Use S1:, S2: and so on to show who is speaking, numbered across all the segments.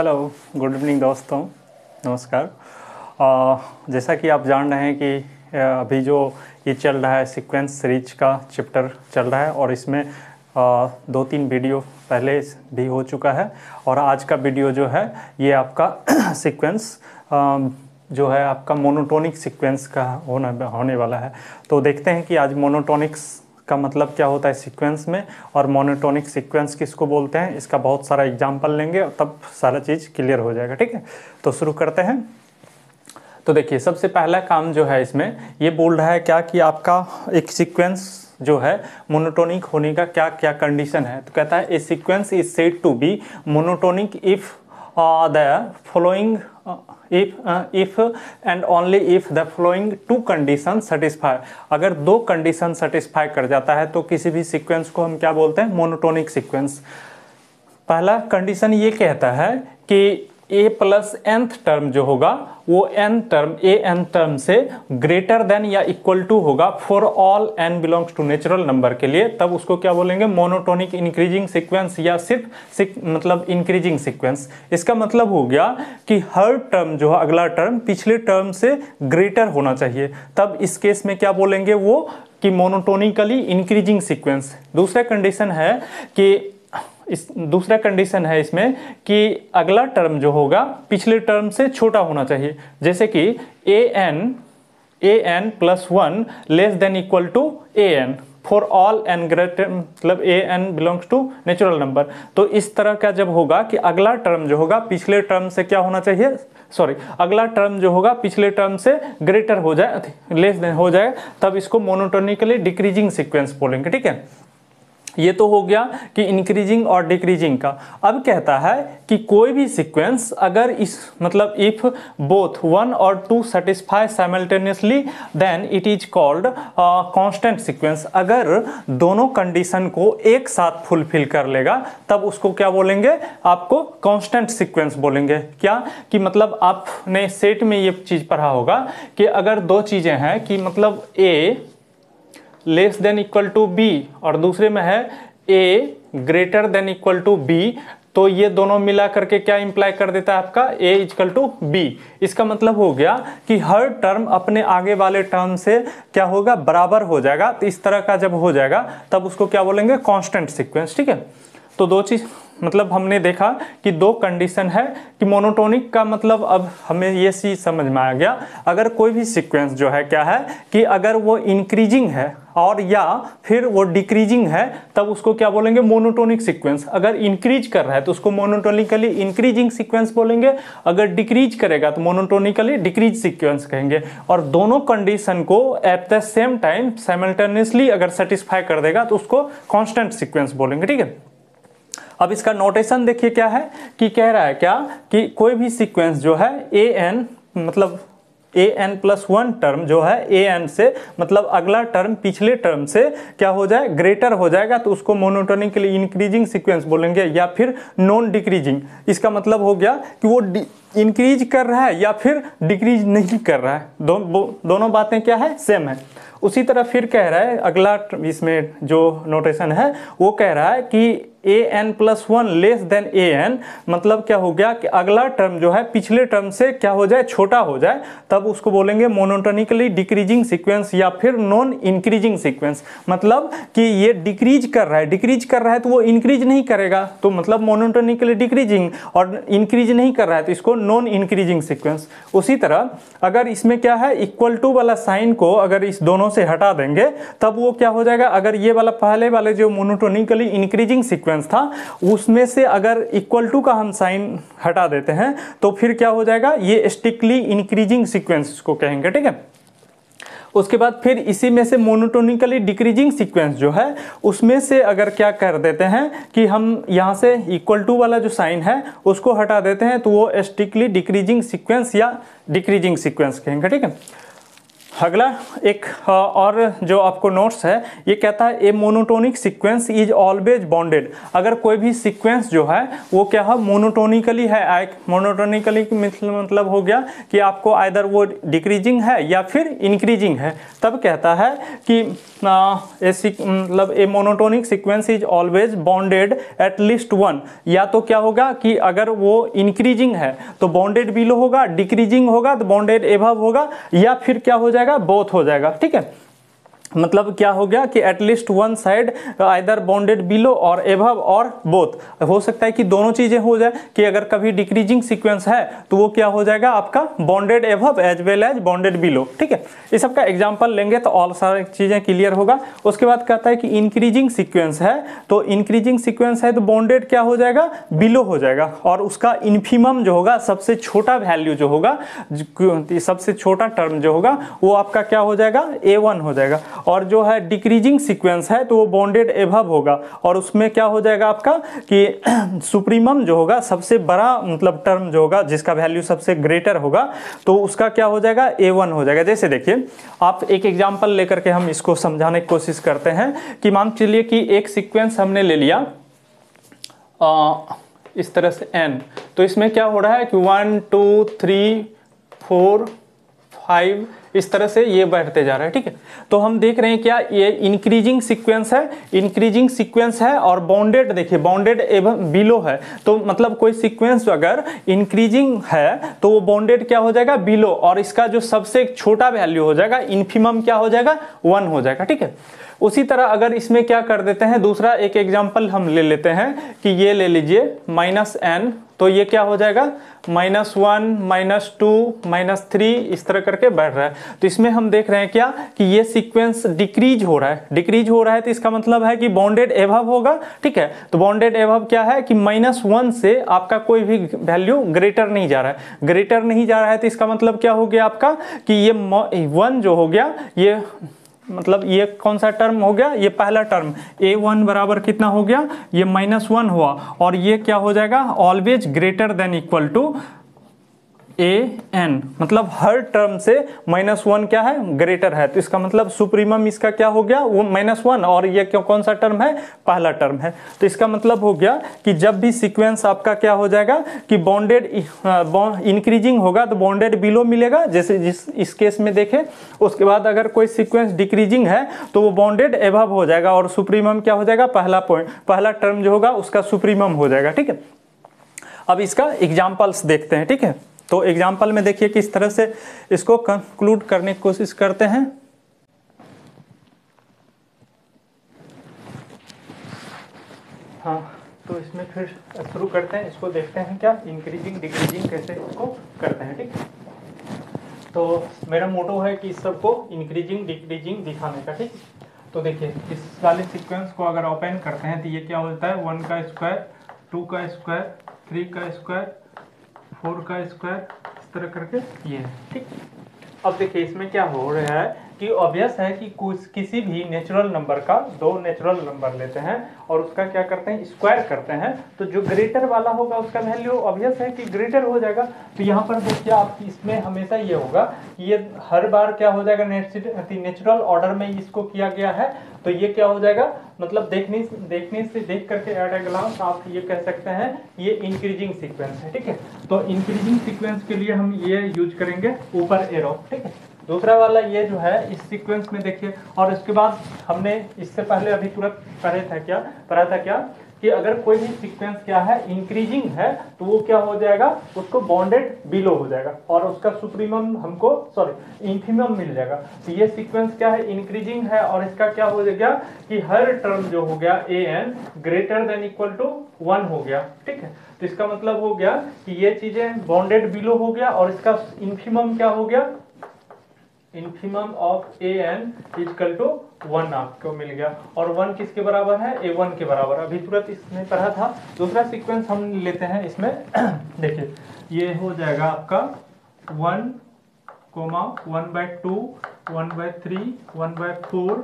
S1: Hello, good evening दोस्तों, नमस्कार। जैसा कि आप जान रहे हैं कि अभी जो ये चल रहा है सीक्वेंस सीरीज का चैप्टर चल रहा है और इसमें 2-3 वीडियो पहले भी हो चुका है और आज का वीडियो जो है ये आपका सीक्वेंस जो है आपका मोनोटोनिक सीक्वेंस का होने वाला है। तो देखते हैं कि आज मोनोटोनिक्स का मतलब क्या होता है सीक्वेंस में और मोनोटोनिक सीक्वेंस किसको बोलते हैं, इसका बहुत सारा एग्जांपल लेंगे और तब सारा चीज़ क्लियर हो जाएगा। ठीक है, तो शुरू करते हैं। तो देखिए, सबसे पहला काम जो है इसमें ये बोल रहा है क्या कि आपका एक सीक्वेंस जो है मोनोटोनिक होने का क्या क्या कंडीशन है। तो कहता है a sequence is said to be monotonic if the following if and only if the following two conditions satisfy। अगर दो कंडीशन सेटिस्फाई कर जाता है तो किसी भी सीक्वेंस को हम क्या बोलते हैं, मोनोटोनिक सीक्वेंस। पहला कंडीशन ये कहता है कि a प्लस nth टर्म जो होगा वो n term a n term से ग्रेटर देन या इक्वल टू होगा for all n belongs to natural number के लिए, तब उसको क्या बोलेंगे, मोनोटोनिक इंक्रीजिंग सीक्वेंस या सिर्फ मतलब इंक्रीजिंग सीक्वेंस। इसका मतलब हो गया कि हर टर्म जो है अगला टर्म पिछले टर्म से ग्रेटर होना चाहिए, तब इस केस में क्या बोलेंगे वो कि मोनोटोनिकली इंक्रीजिंग सीक्वेंस। दूसरा कंडीशन है कि दूसरा कंडीशन है इसमें कि अगला टर्म जो होगा पिछले टर्म से छोटा होना चाहिए, जैसे कि an plus 1 less than equal to an for all n greater, मतलब an belongs to natural number. तो इस तरह का जब होगा कि अगला टर्म जो होगा पिछले टर्म से क्या होना चाहिए, अगला टर्म जो होगा पिछले टर्म से ग्रेटर हो जाए, लेस देन हो जाए, तब इसको मोनोटोनिकली डिक्रीजिंग सीक्वेंस बोलेंगे। ठीक है, ये तो हो गया कि इंक्रीजिंग और डिक्रीजिंग का। अब कहता है कि कोई भी सीक्वेंस अगर इस मतलब इफ बोथ 1 और 2 satisfy simultaneously then it is called constant sequence. अगर दोनों कंडीशन को एक साथ फुलफिल कर लेगा तब उसको क्या बोलेंगे, आपको कांस्टेंट सीक्वेंस बोलेंगे। क्या कि मतलब आपने सेट में ये चीज पढ़ा होगा कि अगर दो चीजें हैं कि मतलब a less than equal to b और दूसरे में है a greater than equal to b, तो ये दोनों मिला करके क्या इंप्लाई कर देता है आपका a इक्वल टू बी। इसका मतलब हो गया कि हर टर्म अपने आगे वाले टर्म से क्या होगा, बराबर हो जाएगा। तो इस तरह का जब हो जाएगा तब उसको क्या बोलेंगे, कांस्टेंट सीक्वेंस। ठीक है, तो दो चीज मतलब हमने देखा कि दो कंडीशन है कि मोनोटोनिक का मतलब अब हमें ये चीज समझ में आ गया। अगर कोई भी सीक्वेंस जो है क्या है कि अगर वो इंक्रीजिंग है और या फिर वो डिक्रीजिंग है तब उसको क्या बोलेंगे, मोनोटोनिक सीक्वेंस। अगर इंक्रीज कर रहा है तो उसको मोनोटोनिकली इंक्रीजिंग सीक्वेंस बोलेंगे, अगर डिक्रीज करेगा तो मोनोटोनिकली डिक्रीज सीक्वेंस कहेंगे। और दोनों कंडीशन को at the same time simultaneously अगर सेटिस्फाई कर देगा तो उसको कांस्टेंट सीक्वेंस बोलेंगे। ठीक है, अब इसका नोटेशन देखिए क्या है कि कह रहा है क्या कि कोई भी सीक्वेंस जो है an मतलब an प्लस 1 टर्म जो है an से मतलब अगला टर्म पिछले टर्म से क्या हो जाए, ग्रेटर हो जाएगा, तो उसको मोनोटोनिकली इंक्रीजिंग सीक्वेंस बोलेंगे या फिर नॉन डिक्रीजिंग। इसका मतलब हो गया कि वो इंक्रीज कर रहा है या फिर डिक्रीज नहीं कर रहा है, दोनों बातें क्या है, सेम है। उसी तरह फिर कह रहा है अगला इसमें जो नोटेशन है वो कह रहा है कि an plus 1 less then an, मतलब क्या हो गया कि अगला टर्म जो है पिछले टर्म से क्या हो जाए, छोटा हो जाए, तब उसको बोलेंगे मोनोटोनिकली डिक्रीजिंग सीक्वेंस या फिर नॉन इंक्रीजिंग सीक्वेंस। मतलब कि ये डिक्रीज कर रहा है तो वो इंक्रीज नहीं करेगा, तो मतलब मोनोटोनिकली डिक्रीजिंग, और इंक्रीज नहीं कर रहा है तो इसको नॉन इंक्रीजिंग सीक्वेंस। उसी तरह अगर इसमें क्या है, इक्वल टू वाला साइन को अगर इस दोनों से हटा देंगे तब वो क्या हो जाएगा, अगर ये वाला पहले वाले जो मोनोटोनिकली इंक्रीजिंग सीक्वेंस था उसमें से अगर इक्वल टू का हम साइन हटा देते हैं तो फिर क्या हो जाएगा, ये स्ट्रिक्टली इंक्रीजिंग सीक्वेंस को कहेंगे। ठीक है, उसके बाद फिर इसी में से मोनोटोनिकली डिक्रीजिंग सीक्वेंस जो है उसमें से अगर क्या कर देते हैं कि हम यहाँ से इक्वल टू वाला जो साइन है उसको हटा देते हैं तो वो स्ट्रिक्टली डिक्रीजिंग सीक्वेंस या डिक्रीजिंग सीक्वेंस कहेंगे। ठीक है, अगला एक और जो आपको नोट्स है, ये कहता है a monotonic sequence is always bounded. अगर कोई भी सीक्वेंस जो है वो क्या है, मोनोटोनिकली है। मोनोटोनिकली मतलब हो गया कि आपको आइदर वो डिक्रीजिंग है या फिर इंक्रीजिंग है, तब कहता है कि मतलब a monotonic sequence is always bounded at least one. या तो क्या होगा कि अगर वो इंक्रीजिंग है तो बॉन्डेड बिलो होगा, डिक्रीजिंग होगा तो बॉन्डेड एबव होगा, या फिर क्या हो जाएगा, बोथ हो जाएगा। ठीक है, मतलब क्या हो गया कि at least one side either bonded below और एबव और बोथ। हो सकता है कि दोनों चीजें हो जाए, कि अगर कभी डिक्रीजिंग सीक्वेंस है तो वो क्या हो जाएगा आपका bounded above as well as bounded below. ठीक है, इस सब का एग्जांपल लेंगे तो ऑल सारी चीजें क्लियर होगा। उसके बाद कहता है कि इंक्रीजिंग सीक्वेंस है, तो इंक्रीजिंग सीक्वेंस है तो बॉन्डेड क्या हो जाएगा, बिलो हो जाएगा, और उसका इन्फिमम जो होगा, सबसे छोटा वैल्यू जो होगा, सबसे छोटा टर्म जो होगा वो आपका क्या हो जाएगा, A1 हो जाएगा। और जो है डिक्रीजिंग सीक्वेंस है तो वो बॉन्डेड एबव होगा, और उसमें क्या हो जाएगा आपका कि सुप्रीमम जो होगा, सबसे बड़ा मतलब टर्म जो होगा जिसका वैल्यू सबसे ग्रेटर होगा, तो उसका क्या हो जाएगा, A1 हो जाएगा। जैसे देखिए, आप एक एग्जांपल लेकर के हम इसको समझाने की कोशिश करते हैं कि मान चलिए कि एक सीक्वेंस हमने ले लिया इस तरह से n, तो इसमें क्या हो रहा है कि 1 2 3 4 5 इस तरह से ये बढ़ते जा रहा है। ठीक है, तो हम देख रहे हैं क्या, ये इंक्रीजिंग सीक्वेंस है, इंक्रीजिंग सीक्वेंस है, और बॉन्डेड देखिए बॉन्डेड एवं बिलो है। तो मतलब कोई सीक्वेंस अगर इंक्रीजिंग है तो वो बॉन्डेड क्या हो जाएगा, बिलो, और इसका जो सबसे छोटा वैल्यू हो जाएगा, इन्फिमम क्या हो जाएगा, 1 हो जाएगा। ठीक है, उसी तरह अगर इसमें क्या कर देते हैं, दूसरा एक एग्जांपल हम ले लेते हैं कि ये ले लीजिए -n, तो ये क्या हो जाएगा, -1 -2 -3 इस तरह करके बढ़ रहा है। तो इसमें हम देख रहे हैं क्या कि ये सीक्वेंस डिक्रीज हो रहा है, डिक्रीज हो रहा है, तो इसका मतलब है कि बॉन्डेड एबव होगा। ठीक है, तो बॉन्डेड एबव क्या है कि -1 से आपका कोई भी वैल्यू ग्रेटर नहीं जा रहा है, ग्रेटर नहीं जा रहा है, तो इसका मतलब क्या हो गया आपका कि ये 1 जो हो गया, ये मतलब ये कौन सा टर्म हो गया, ये पहला टर्म A1 बराबर कितना हो गया, ये -1 हुआ, और ये क्या हो जाएगा, always greater than equal to AN, मतलब हर टर्म से -1 क्या है, ग्रेटर है। तो इसका मतलब सुप्रीमम इसका क्या हो गया, वो -1, और ये क्यों कौन सा टर्म है, पहला टर्म है। तो इसका मतलब हो गया कि जब भी सीक्वेंस आपका क्या हो जाएगा कि बॉन्डेड इंक्रीजिंग होगा तो बॉन्डेड बिलो मिलेगा, जैसे इस केस में देखें। उसके बाद अगर कोई सीक्वेंस डिक्रीजिंग है तो वो बॉन्डेड एबव हो जाएगा, और सुप्रीमम क्या हो जाएगा, पहला टर्म जो होगा उसका सुप्रीमम हो जाएगा। ठीक है, अब इसका एग्जाम्पल्स देखते हैं। ठीक है, तो एग्जाम्पल में देखिए किस तरह से इसको कंक्लूड करने की कोशिश करते हैं। हाँ, तो इसमें फिर शुरू करते हैं, इसको देखते हैं क्या इंक्रीजिंग डिक्रीजिंग कैसे इसको करते हैं। ठीक, तो मेरा मोटो है कि इस सबको इंक्रीजिंग डिक्रीजिंग दिखाने का। ठीक, तो देखिए इस वाले सीक्वेंस को अगर ओपन करते हैं तो ये क्या होता है, 1 का स्क्वायर, 2 का स्क्वायर, 3 का स्क्वायर, 4 का स्क्वायर, इस तरह करके ये है। ठीक, अब देखिए इसमें क्या हो रहा है कि ऑब्वियस है कि किसी भी नेचुरल नंबर का 2 नेचुरल नंबर लेते हैं और उसका क्या करते हैं, स्क्वायर करते हैं, तो जो ग्रेटर वाला होगा उसका वैल्यू ऑब्वियस है कि ग्रेटर हो जाएगा। तो यहाँ पर देखिए आप इसमें हमेशा ये होगा कि ये हर बार क्या हो जाएगा, नेचुरल ऑर्डर में इसको किया गया है, तो ये क्या हो जाएगा, मतलब देखने से देख करके एट ए ग्लांस आप ये कह सकते हैं ये इंक्रीजिंग सीक्वेंस है। ठीक है, तो इंक्रीजिंग सीक्वेंस के लिए हम ये यूज करेंगे ऊपर एरो। ठीक है, दूसरा वाला ये जो है इस सीक्वेंस में देखिए, और इसके बाद हमने इससे पहले अभी तुरंत पढ़ा था क्या कि अगर कोई भी सीक्वेंस क्या है इंक्रीजिंग है तो वो क्या हो जाएगा, उसको बॉन्डेड बिलो हो जाएगा, और उसका सुप्रीमम हमको इन्फिमम मिल जाएगा। तो ये सीक्वेंस क्या है, इंक्रीजिंग है, और इसका क्या हो जाएगा कि हर टर्म जो हो गया AN greater than equal to 1 हो गया। ठीक है, तो इसका मतलब हो गया कि ये चीजें बॉन्डेड बिलो हो गया, और इसका इन्फिमम क्या हो गया, infimum of AN equal to 1 आपको मिल गया, और 1 किसके बराबर है, A1 के बराबर। अभी तुरंत इसमें पढ़ा था। दूसरा सीक्वेंस हम लेते हैं इसमें देखिए ये हो जाएगा आपका 1, 1/2, 1/3, 1/4,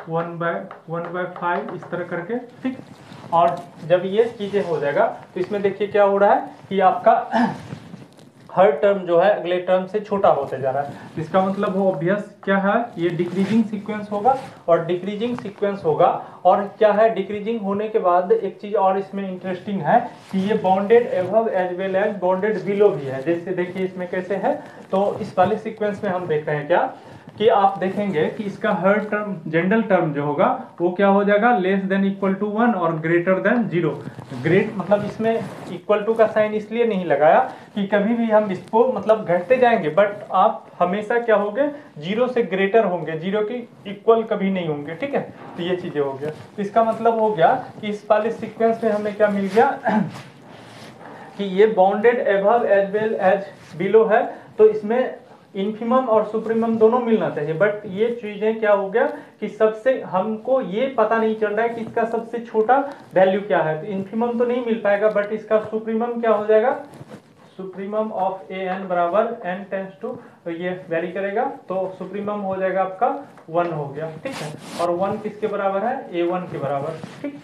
S1: 1/5 इस तरह करके। ठीक, और जब ये चीजें हो जाएगा तो इसमें देखिए क्या हो रहा है कि आपका हर टर्म जो है अगले टर्म से छोटा होते जा रहा है। इसका मतलब वो ऑब्वियस क्या है, ये डिक्रीजिंग सीक्वेंस होगा और डिक्रीजिंग सीक्वेंस होगा। और क्या है, डिक्रीजिंग होने के बाद एक चीज और इसमें इंटरेस्टिंग है कि ये bounded above as well as bounded below भी है। जैसे देखिए इसमें कैसे है, तो इस वाले सीक्वेंस में हम देख रहे हैं क्या कि आप देखेंगे कि इसका हर टर्म जनरल टर्म जो होगा वो क्या हो जाएगा, लेस देन इक्वल टू 1 और ग्रेटर देन 0। ग्रेट मतलब इसमें इक्वल टू का साइन इसलिए नहीं लगाया कि कभी भी हम इसको मतलब घटते जाएंगे, बट आप हमेशा क्या होंगे, 0 से ग्रेटर होंगे, 0 की इक्वल कभी नहीं होंगे। ठीक है, तो ये चीजें हो गया। तो इसका मतलब हो गया कि इस वाले सीक्वेंस में हमें क्या मिल गया कि ये bounded above as well as below है, तो इसमें इन्फिमम और सुप्रीमम दोनों मिलना चाहिए। बट ये चीजें क्या हो गया कि सबसे हमको ये पता नहीं चल रहा है कि इसका सबसे छोटा वैल्यू क्या है, तो इन्फिमम तो नहीं मिल पाएगा, बट इसका सुप्रीमम क्या हो जाएगा, सुप्रीमम ऑफ ए एन बराबर एन टेंस टू, तो ये वेरी करेगा, तो सुप्रीमम हो जाएगा आपका 1 हो गया। ठीक है, और 1 किसके बराबर है, A1 के बराबर। ठीक,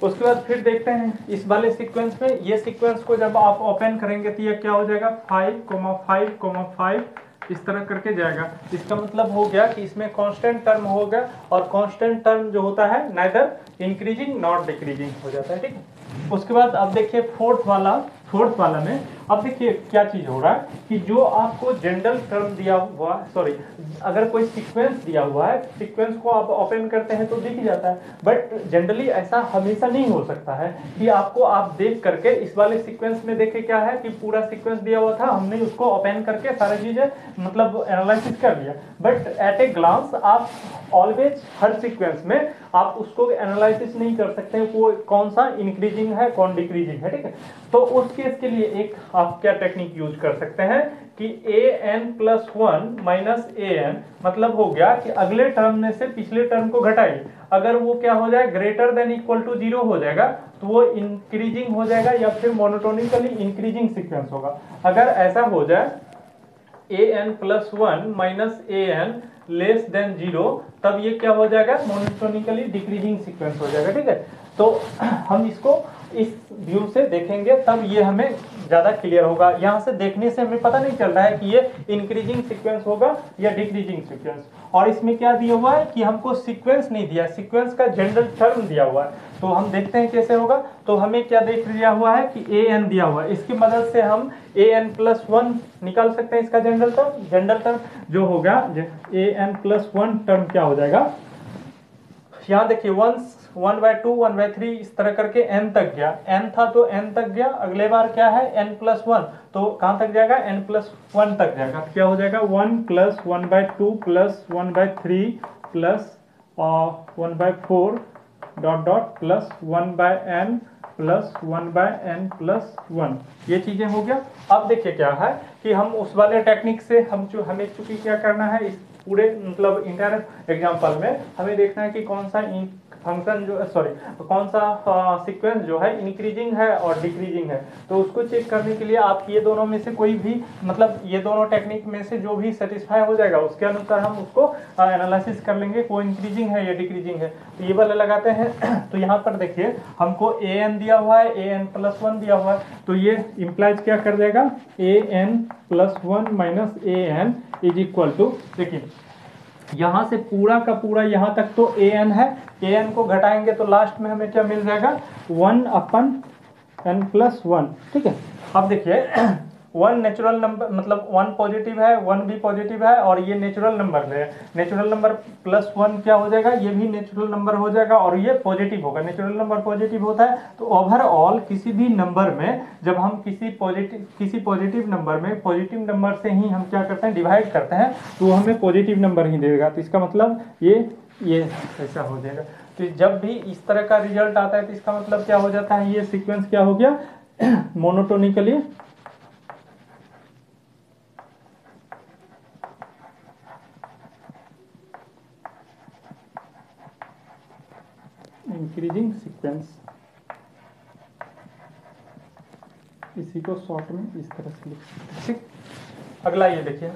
S1: उसके बाद फिर देखते हैं इस वाले सीक्वेंस में, ये सीक्वेंस को जब आप ओपन करेंगे तो ये क्या हो जाएगा, 5,5,5 इस तरह करके जाएगा। इसका मतलब हो गया कि इसमें कांस्टेंट टर्म हो गया, और कांस्टेंट टर्म जो होता है नाइदर इंक्रीजिंग नॉट डिक्रीजिंग हो जाता है। ठीक है, उसके बाद अब देखिए फोर्थ वाला में अब देखिए क्या चीज हो रहा है कि जो आपको जनरल टर्म दिया हुआ, सॉरी, अगर कोई सीक्वेंस दिया हुआ है, सीक्वेंस को आप ओपन करते हैं तो दिख जाता है, बट जनरली ऐसा हमेशा नहीं हो सकता है कि आपको आप देख करके इस वाले सीक्वेंस में देखे क्या है कि पूरा सीक्वेंस दिया हुआ था, हमने उसको ओपन करके सारी चीजें मतलब एनालिसिस कर लिया, बट एट ए ग्लांस आप ऑलवेज हर सीक्वेंस में आप उसको एनालिसिस नहीं कर सकते हैं वो कौन सा इंक्रीजिंग है कौन डिक्रीजिंग है। ठीक है, तो उस केस के लिए एक आप क्या टेक्निक यूज कर सकते हैं कि an+1 माइनस an, मतलब हो गया कि अगले टर्म में से पिछले टर्म को घटाइए, अगर वो क्या हो जाए ग्रेटर देन इक्वल टू 0 हो जाएगा तो वो इंक्रीजिंग हो जाएगा या फिर मोनोटोनिकली इंक्रीजिंग सीक्वेंस होगा। अगर ऐसा हो जाए an+1 minus an less than 0, तब ये क्या हो जाएगा, मोनोटोनिकली डिक्रीजिंग सीक्वेंस हो जाएगा। ठीक है, तो हम इसको इस व्यू से देखेंगे तब ये हमें ज्यादा क्लियर होगा। यहाँ से देखने से हमें पता नहीं चल रहा है कि ये इंक्रीजिंग सीक्वेंस होगा या डिक्रीजिंग सीक्वेंस। और इसमें क्या दिया हुआ है कि हमको सीक्वेंस नहीं दिया, सीक्वेंस का जनरल टर्म दिया हुआ है, तो हम देखते हैं कैसे होगा। तो हमें क्या देख दिया हुआ है कि an दिया हुआ है, इसकी मदद से हम an+1 निकाल सकते हैं इसका जनरल टर्म जो होगा an+1 टर्म क्या हो जाएगा, यहाँ देखिए 1/2 1/3 इस तरह करके n तक गया, n था तो n तक गया, अगले बार क्या है n+1, तो कहाँ तक जाएगा, n+1 तक जाएगा, क्या हो जाएगा 1 + 1/2 + 1/3 + 1/4 ... प्लस 1/n प्लस 1/n+1, ये चीजें हो गया। अब देखिए क्या है कि हम उस वाले टेक्निक से हमें चूंकि क्या करना है, इस पूरे मतलब इंटर एग्जाम्पल में हमें देखना है कि कौन सा फंक्शन जो सॉरी कौन सा सीक्वेंस जो है इंक्रीजिंग है और डिक्रीजिंग है। तो उसको चेक करने के लिए आप ये दोनों में से कोई भी मतलब ये दोनों टेक्निक में से जो भी सेटिस्फाई हो जाएगा उसके अनुसार हम उसको एनालिसिस कर लेंगे वो इंक्रीजिंग है या डिक्रीजिंग है। तो ये वाला लगाते हैं तो यहाँ पर देखिए हमको an दिया हुआ है, an+1 दिया हुआ है, तो ये इंप्लाइज क्या कर देगा, an+1 minus an is equal to, देखिए यहाँ से पूरा का पूरा यहाँ तक तो an है, an को घटाएंगे तो लास्ट में हमें क्या मिल जाएगा 1/n+1। ठीक है, अब देखिए 1 नेचुरल नंबर मतलब 1 पॉजिटिव है, 1 भी पॉजिटिव है, और ये नेचुरल नंबर है, नेचुरल नंबर +1 क्या हो जाएगा, ये भी नेचुरल नंबर हो जाएगा और ये पॉजिटिव होगा। नेचुरल नंबर पॉजिटिव होता है तो ओवरऑल किसी भी नंबर में जब हम किसी पॉजिटिव नंबर में पॉजिटिव नंबर से ही हम क्या करते हैं डिवाइड करते हैं तो हमें पॉजिटिव नंबर ही देगा। तो इसका मतलब ये ऐसा हो जाएगा। तो जब भी इस तरह का रिजल्ट आता है तो इसका मतलब क्या हो जाता है, ये सीक्वेंस क्या हो गया मोनोटोनिकली इंक्रीजिंग सीक्वेंस। इसी को शॉर्ट में इस तरह से लिख सकते हैं। ठीक, अगला ये देखिए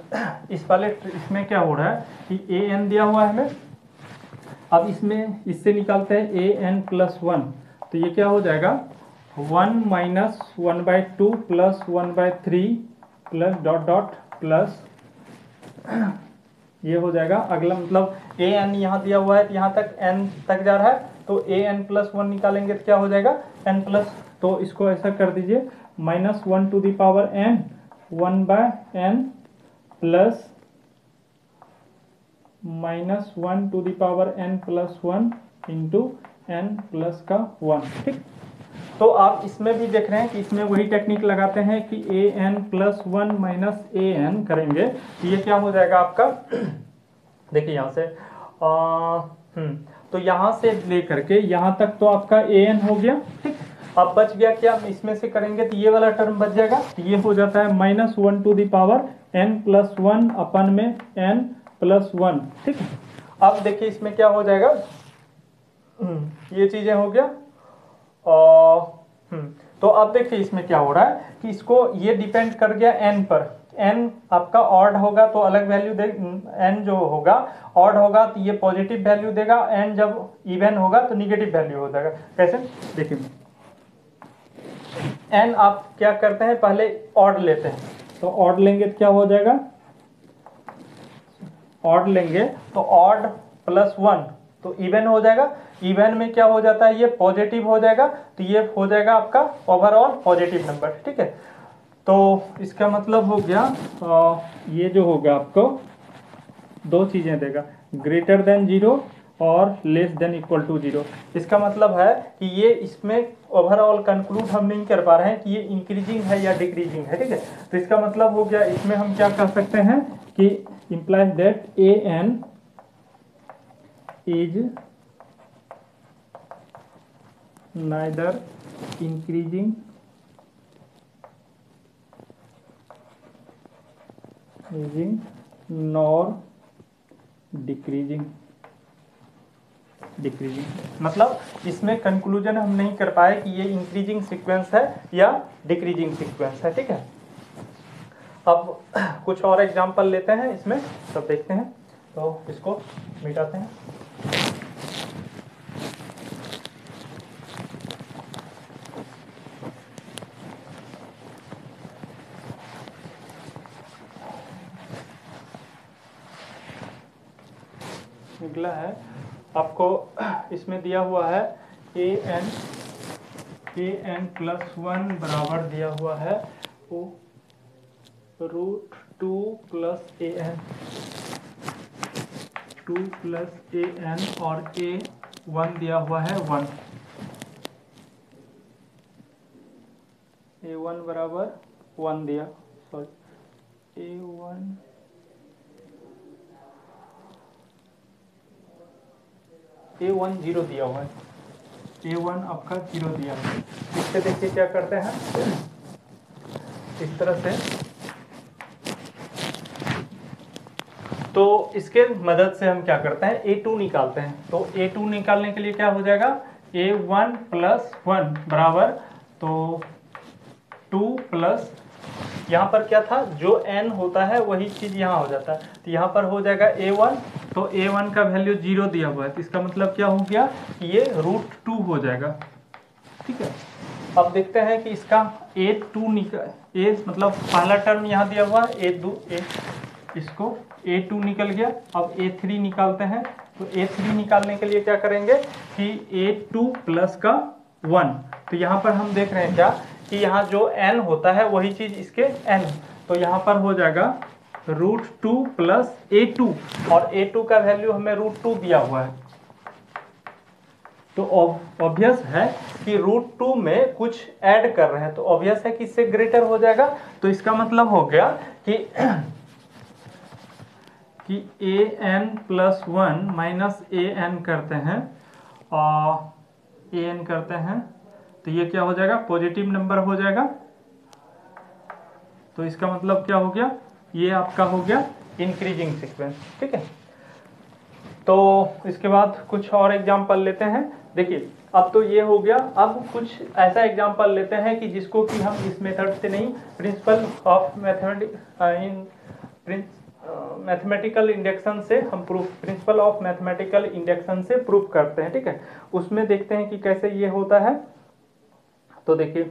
S1: इस वाले इसमें क्या हो रहा है कि an दिया हुआ है हमें, अब इसमें इससे निकालते हैं an+1, तो ये क्या हो जाएगा 1 - 1/2 + 1/3 प्लस डॉट डॉट प्लस ये हो जाएगा अगला, मतलब ए एन यहाँ दिया हुआ है तो यहाँ तक एन तक जा रहा है, तो ए एन प्लस वन निकालेंगे तो क्या हो जाएगा एन प्लस, तो इसको ऐसा कर दीजिए minus one to the power n one by n plus minus one to the power n plus one into n plus का वन। ठीक, तो आप इसमें भी देख रहे हैं कि इसमें वही टेक्निक लगाते हैं कि ए n plus one minus A N करेंगे तो ये क्या हो जाएगा आपका देखिए यहाँ से तो यहाँ से लेकर के यहाँ तक तो आपका ए एन हो गया। ठीक, अब बच गया क्या, इसमें से करेंगे तो ये वाला टर्म बच जाएगा, तो ये हो जाता है minus one to the power n plus one अपन में एन प्लस वन। ठीक, अब देखिए इसमें क्या हो जाएगा, ये चीजें हो गया तो अब देखिए इसमें क्या हो रहा है कि इसको ये डिपेंड कर गया एन पर, एन आपका ऑड होगा तो अलग वैल्यू दे, एन जो होगा ऑड होगा तो ये पॉजिटिव वैल्यू देगा, एन जब इवन होगा तो निगेटिव वैल्यू हो जाएगा। कैसे देखिए, एन आप क्या करते हैं पहले ऑड लेते हैं, तो ऑड लेंगे तो क्या हो जाएगा, ऑड लेंगे तो ऑड प्लस वन तो इवन हो जाएगा, इवन में क्या हो जाता है ये पॉजिटिव हो जाएगा, तो ये हो जाएगा आपका ओवरऑल पॉजिटिव नंबर। ठीक है, तो इसका मतलब हो गया ये जो होगा आपको दो चीजें देगा, ग्रेटर देन जीरो और less than equal to zero. इसका मतलब है कि ये इसमें ओवरऑल कंक्लूड हम नहीं कर पा रहे हैं कि ये इंक्रीजिंग है या डिक्रीजिंग है। ठीक है, तो इसका मतलब हो गया इसमें हम क्या कर सकते हैं कि implies that a n is neither increasing nor decreasing। मतलब इसमें कंक्लूजन हम नहीं कर पाए कि ये इंक्रीजिंग सीक्वेंस है या डिक्रीजिंग सीक्वेंस है। ठीक है, अब कुछ और एग्जांपल लेते हैं इसमें, तब देखते हैं, तो इसको मिटाते हैं। अगला है आपको इसमें दिया हुआ है ए एन प्लस वन बराबर दिया हुआ है वो root two plus A N, two plus A N और ए वन दिया हुआ है वन, ए वन बराबर वन दिया, सॉरी ए वन जीरो दिया हुआ है, ए वन आपका जीरो दिया है। इससे देखिए क्या करते हैं, इस तरह से, तो इसके मदद से हम क्या करते हैं A2 निकालते हैं। तो A2 निकालने के लिए क्या हो जाएगा, A1 प्लस वन बराबर तो 2 प्लस यहाँ पर क्या था जो n होता है वही चीज यहाँ हो जाता है, तो यहाँ पर हो जाएगा A1, तो A1 का वैल्यू जीरो दिया हुआ है, तो इसका मतलब क्या हो गया कि ये रूट टू हो जाएगा। ठीक है, अब देखते हैं कि इसका A2 निकल, ए मतलब पहला टर्म यहाँ दिया हुआ है इसको A2 निकल गया। अब A3 निकालते हैं, तो A3 निकालने के लिए क्या करेंगे कि A2 प्लस का वन, तो यहाँ पर हम देख रहे हैं क्या कि यहाँ जो n होता है वही चीज इसके n, तो यहाँ पर हो जाएगा रूट टू प्लस A2 और A2 का वैल्यू हमें रूट टू दिया हुआ है, तो ऑब्वियस है कि रूट टू में कुछ ऐड कर रहे हैं, तो ऑब्वियस है कि इससे ग्रेटर हो जाएगा। तो इसका मतलब हो गया कि ए n plus one minus A N करते हैं और ए एन करते हैं तो ये क्या हो जाएगा, पॉजिटिव नंबर हो जाएगा। तो इसका मतलब क्या हो गया, ये आपका हो गया इंक्रीजिंग सीक्वेंस। ठीक है, तो इसके बाद कुछ और एग्जांपल लेते हैं। देखिए अब तो ये हो गया, अब कुछ ऐसा एग्जांपल लेते हैं कि जिसको कि हम इस मेथड से नहीं, प्रिंसिपल ऑफ मैथमेटिकल इंडक्शन से हम proof, principle of mathematical induction से प्रूफ करते हैं। ठीक है, उसमें देखते हैं कि कैसे ये होता है। तो देखिए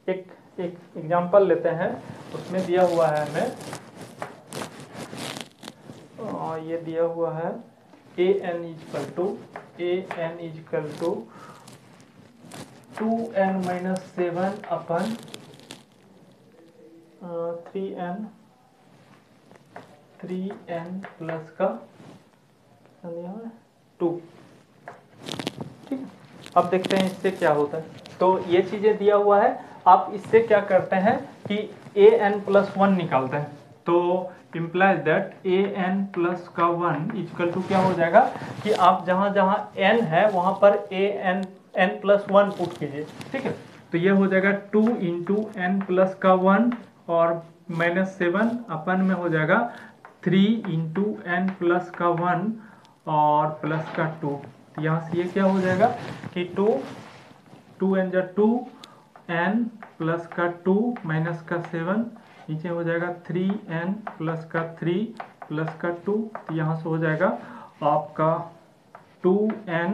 S1: एक एक एग्जांपल लेते हैं, उसमें दिया हुआ है हमें, ये दिया हुआ है A N equal to 2n-7 अपन 3n प्लस का 2। ठीक है, अब देखते हैं इससे क्या होता है। तो ये चीजें दिया हुआ है, आप इससे क्या करते हैं कि an+1 निकालते हैं। तो implies that an+1 equal to क्या हो जाएगा कि आप जहां जहां n है वहां पर n+1 पुट कीजिए। ठीक है, तो ये हो जाएगा 2 × n+1 और -7 अपन में हो जाएगा 3 × n+1 और प्लस का 2। तो यहाँ से ये क्या हो जाएगा कि 2 n जा 2 n प्लस का 2 माइनस का 7, नीचे हो जाएगा 3n प्लस का 3 प्लस का 2। तो यहाँ से हो जाएगा आपका 2n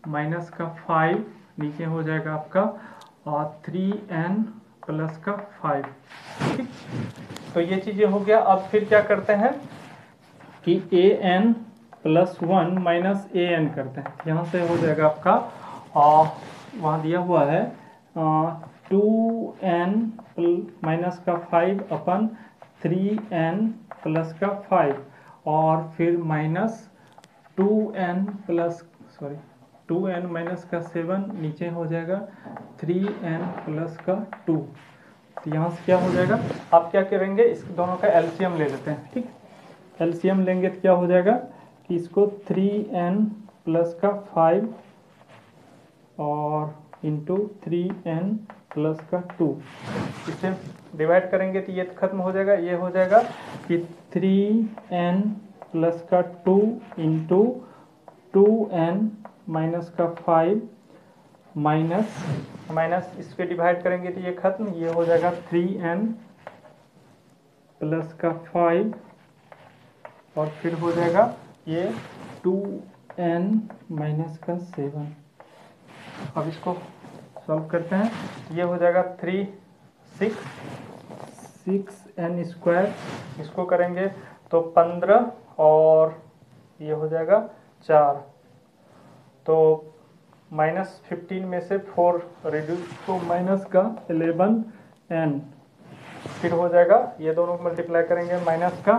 S1: माइनस का 5, नीचे हो जाएगा आपका और 3n प्लस का 5। ठीक, तो ये चीजें हो गया। अब फिर क्या करते हैं कि an+1 माइनस an करते हैं। यहाँ से हो जाएगा आपका वहाँ दिया हुआ है 2n माइनस का 5 अपन 3n प्लस का 5 और फिर माइनस 2n माइनस का 7, नीचे हो जाएगा 3n प्लस का 2। तो यहाँ से क्या हो जाएगा, आप क्या करेंगे, इस दोनों का एलसीएम ले लेते हैं। ठीक, एलसीएम लेंगे तो क्या हो जाएगा कि इसको 3n प्लस का 5 और इंटू 3n प्लस का 2, इसे डिवाइड करेंगे तो ये खत्म हो जाएगा। ये हो जाएगा कि 3n प्लस का 2 इंटू 2n माइनस का 5 माइनस इस पे डिवाइड करेंगे तो ये खत्म, ये हो जाएगा 3n प्लस का 5 और फिर हो जाएगा ये 2n माइनस का 7। अब इसको सॉल्व करते हैं, ये हो जाएगा 6n स्क्वायर, इसको करेंगे तो 15 और ये हो जाएगा 4। तो -15 में से 4 रिड्यूस तो माइनस का 11n, फिर हो जाएगा ये दोनों को मल्टीप्लाई करेंगे माइनस का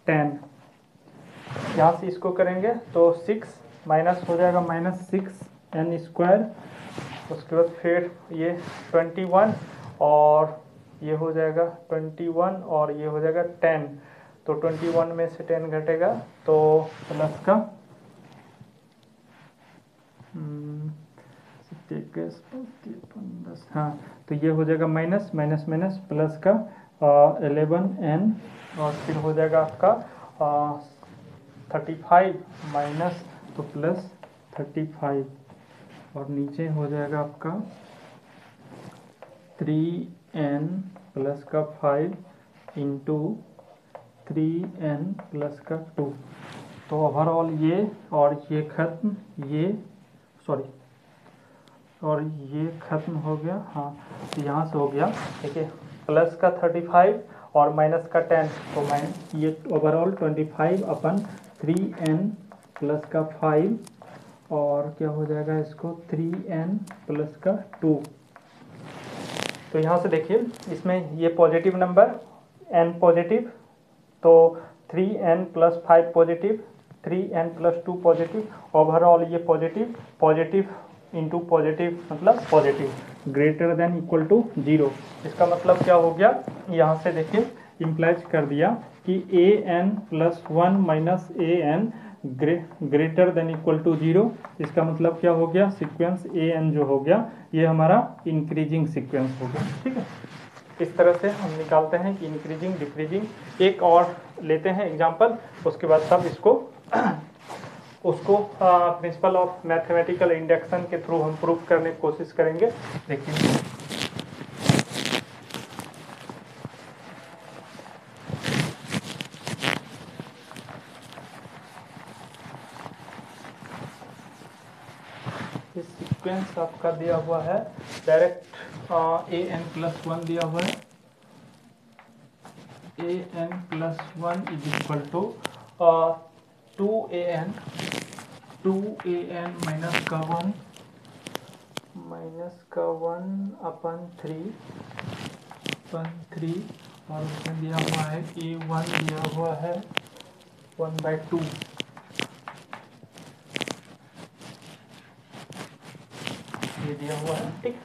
S1: 10, यहाँ से इसको करेंगे तो 6 माइनस हो जाएगा -6n स्क्वायर। उसके बाद फिर ये 21 और ये हो जाएगा 21 और ये हो जाएगा 10। तो 21 में से 10 घटेगा तो प्लस का हाँ, तो ये हो जाएगा माइनस माइनस माइनस प्लस का 11n और फिर हो जाएगा आपका 35 माइनस तो प्लस 35 और नीचे हो जाएगा आपका 3n प्लस का 5 इंटू 3n प्लस का 2। तो ओवरऑल ये और ये खत्म, ये सॉरी और ये खत्म हो गया। हाँ, तो यहाँ से हो गया, ठीक है, प्लस का 35 और माइनस का 10, तो ये ओवरऑल 25 अपन 3n प्लस का 5 और क्या हो जाएगा इसको 3n प्लस का 2। तो यहाँ से देखिए इसमें ये पॉजिटिव नंबर n पॉजिटिव, तो 3n plus 5 positive, 3n plus 2 positive, overall ये पॉजिटिव पॉजिटिव इंटू पॉजिटिव मतलब positive, greater than equal to 0। इसका मतलब क्या हो गया, यहाँ से देखिए इम्प्लाइज कर दिया कि an+1 minus an greater than equal to 0। इसका मतलब क्या हो गया, सीक्वेंस an जो हो गया ये हमारा इंक्रीजिंग सीक्वेंस हो गया। ठीक है, इस तरह से हम निकालते हैं कि इंक्रीजिंग डिक्रीजिंग। एक और लेते हैं एग्जांपल, उसके बाद सब उसको प्रिंसिपल ऑफ मैथमेटिकल इंडक्शन के थ्रू हम प्रूव करने की कोशिश करेंगे। देखिए सीक्वेंस आपका दिया हुआ है, डायरेक्ट an+1 दिया हुआ है, an+1 is equal to 2an minus का 1 अपन 3 और उसमें दिया हुआ है a1 दिया हुआ है 1/2। ये दिया हुआ है, ठीक।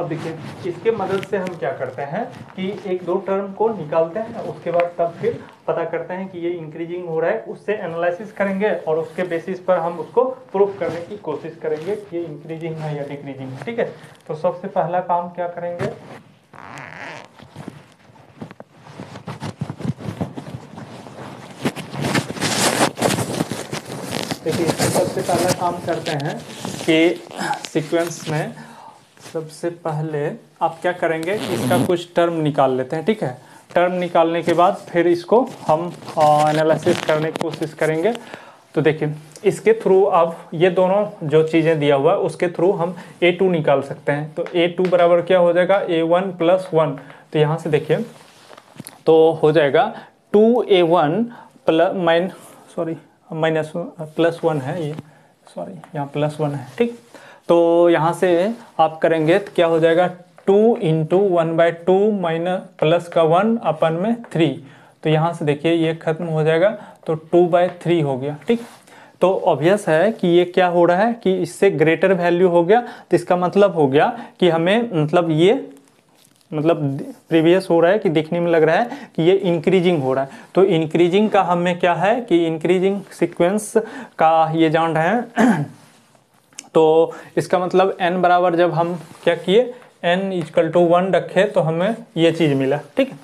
S1: अब देखिए इसके मदद से हम क्या करते हैं कि एक दो टर्म को निकालते हैं, उसके बाद तब फिर पता करते हैं कि ये इंक्रीजिंग हो रहा है, उससे एनालिसिस करेंगे और उसके बेसिस पर हम उसको प्रूफ करने की कोशिश करेंगे कि ये इंक्रीजिंग है या डिक्रीजिंग है, ठीक है। तो सबसे पहला काम क्या करेंगे, देखिए सबसे पहला काम करते हैं कि सीक्वेंस में सबसे पहले आप क्या करेंगे, इसका कुछ टर्म निकाल लेते हैं, ठीक है। टर्म निकालने के बाद फिर इसको हम एनालिसिस करने की कोशिश करेंगे। तो देखिए इसके थ्रू अब ये दोनों जो चीज़ें दिया हुआ है उसके थ्रू हम a2 निकाल सकते हैं। तो a2 बराबर क्या हो जाएगा, a1 + 1। तो यहाँ से देखिए तो हो जाएगा 2a1 +1 है ये, सॉरी यहाँ +1 है, ठीक। तो यहाँ से आप करेंगे तो क्या हो जाएगा 2 × 1/2 माइनस प्लस का 1 अपन में 3। तो यहाँ से देखिए ये खत्म हो जाएगा तो 2/3 हो गया, ठीक। तो ऑब्वियस है कि ये क्या हो रहा है कि इससे ग्रेटर वैल्यू हो गया, तो इसका मतलब हो गया कि हमें मतलब प्रीवियस हो रहा है कि दिखने में लग रहा है कि ये इंक्रीजिंग हो रहा है। तो इंक्रीजिंग का हमें क्या है कि इंक्रीजिंग सीक्वेंस का ये जान रहे हैं तो इसका मतलब n बराबर जब हम क्या किए n = 1 रखे तो हमें ये चीज़ मिला, ठीक है।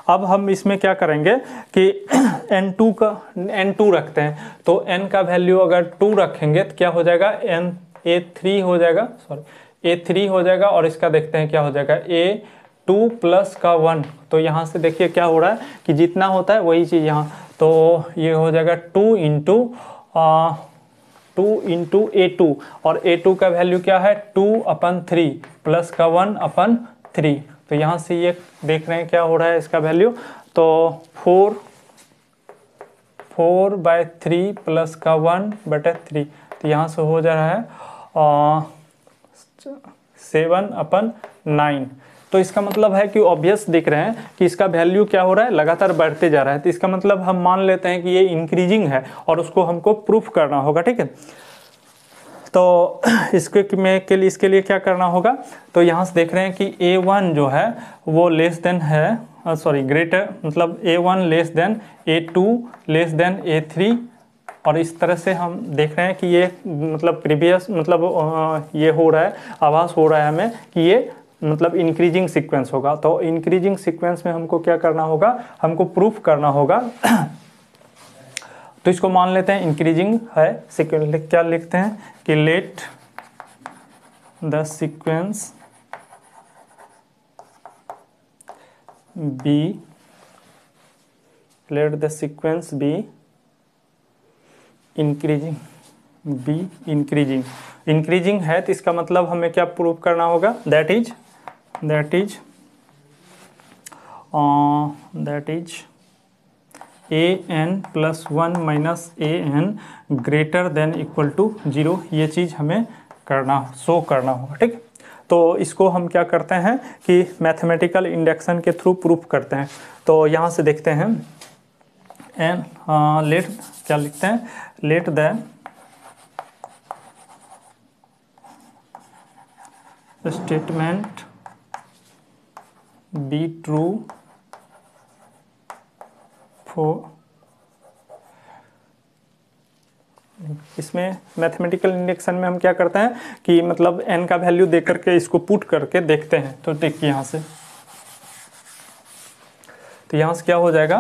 S1: अब हम इसमें क्या करेंगे कि n2 रखते हैं, तो n का वैल्यू अगर 2 रखेंगे तो क्या हो जाएगा a3 हो जाएगा, a3 हो जाएगा। और इसका देखते हैं क्या हो जाएगा a2 + का 1। तो यहाँ से देखिए क्या हो रहा है कि जितना होता है वही चीज़ यहाँ, तो ये हो जाएगा 2 × a2 और a2 का वैल्यू क्या है 2/3 प्लस का 1/3। तो यहाँ से ये देख रहे हैं क्या हो रहा है इसका वैल्यू, तो 4/3 प्लस का 1/3। तो यहाँ से हो जा रहा है 7/9। तो इसका मतलब है कि ऑब्वियस दिख रहे हैं कि इसका वैल्यू क्या हो रहा है लगातार बढ़ते जा रहा है। तो इसका मतलब हम मान लेते हैं कि ये इंक्रीजिंग है और उसको हमको प्रूफ करना होगा, ठीक है। तो इसके लिए क्या करना होगा, तो यहाँ से देख रहे हैं कि a1 जो है वो लेस देन है ग्रेटर, मतलब a1 less than a2 less than a3। और इस तरह से हम देख रहे हैं कि ये मतलब प्रीवियस मतलब ये हो रहा है, आभास हो रहा है हमें कि ये मतलब इंक्रीजिंग सीक्वेंस होगा। तो इंक्रीजिंग सीक्वेंस में हमको क्या करना होगा, हमको प्रूफ करना होगा। तो इसको मान लेते हैं इंक्रीजिंग है सीक्वेंस। क्या लिखते हैं कि let the sequence be increasing है। तो इसका मतलब हमें क्या प्रूव करना होगा, that is an+1 minus an greater than equal to 0। ये चीज़ हमें शो करना होगा, ठीक। तो इसको हम क्या करते हैं कि मैथमेटिकल इंडक्शन के थ्रू प्रूफ करते हैं। तो यहाँ से देखते हैं लेट क्या लिखते हैं, late the statement be true for, इसमें मैथमेटिकल इंडक्शन में हम क्या करते हैं कि मतलब n का वैल्यू दे करके इसको पुट करके देखते हैं। तो देखिए यहाँ से, तो यहाँ से क्या हो जाएगा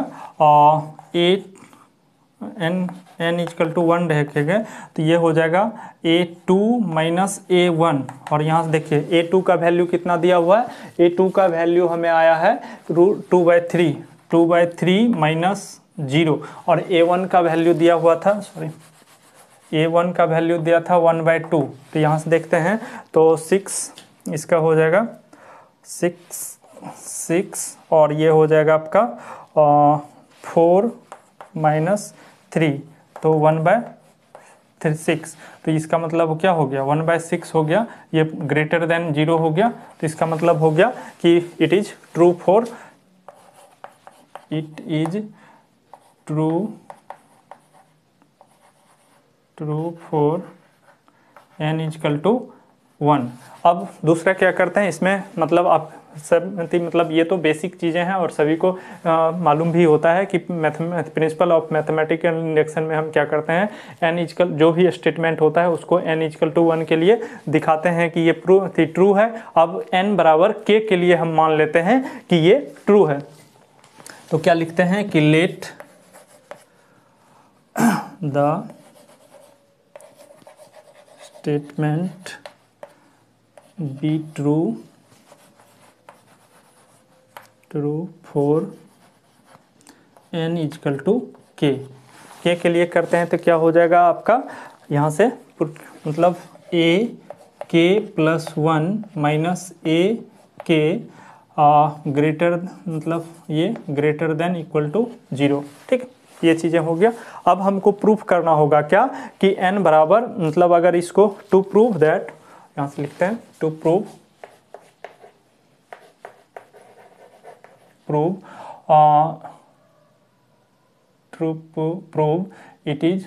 S1: n = 1 रखेंगे तो ये हो जाएगा a2 माइनस a1। और यहाँ से देखिए a2 का वैल्यू कितना दिया हुआ है, a2 का वैल्यू हमें आया है 2/3 माइनस 0। और a1 का वैल्यू दिया हुआ था a1 का वैल्यू दिया था 1/2। तो यहाँ से देखते हैं तो 6 इसका हो जाएगा 6 और ये हो जाएगा आपका 4 - 3, तो 1/6। तो इसका मतलब क्या हो गया, 1/6 हो गया, ये ग्रेटर देन 0 हो गया। तो इसका मतलब हो गया कि it is true for n equal to 1। अब दूसरा क्या करते हैं इसमें, मतलब आप सब मतलब ये तो बेसिक चीज़ें हैं और सभी को मालूम भी होता है कि प्रिंसिपल ऑफ मैथमेटिकल इंडक्शन में हम क्या करते हैं, n इजकल जो भी स्टेटमेंट होता है उसको n इजकल टू 1 के लिए दिखाते हैं कि ये ट्रू है। अब n बराबर k के लिए हम मान लेते हैं कि ये ट्रू है, तो क्या लिखते हैं कि let the statement be true for n equal to k। के लिए करते हैं तो क्या हो जाएगा आपका, यहाँ से मतलब a k + 1 - a k greater, मतलब ये ग्रेटर देन इक्वल टू 0। ठीक, ये चीज़ें हो गया। अब हमको प्रूफ करना होगा क्या कि n बराबर, मतलब अगर इसको टू प्रूव दैट, यहाँ से लिखते हैं to prove it is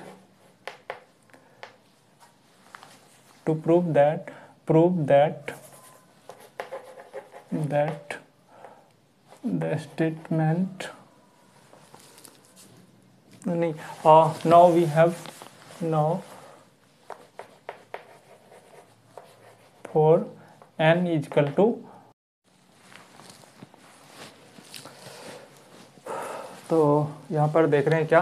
S1: to prove that the statement नहीं, now for n equal to, तो यहाँ पर देख रहे हैं क्या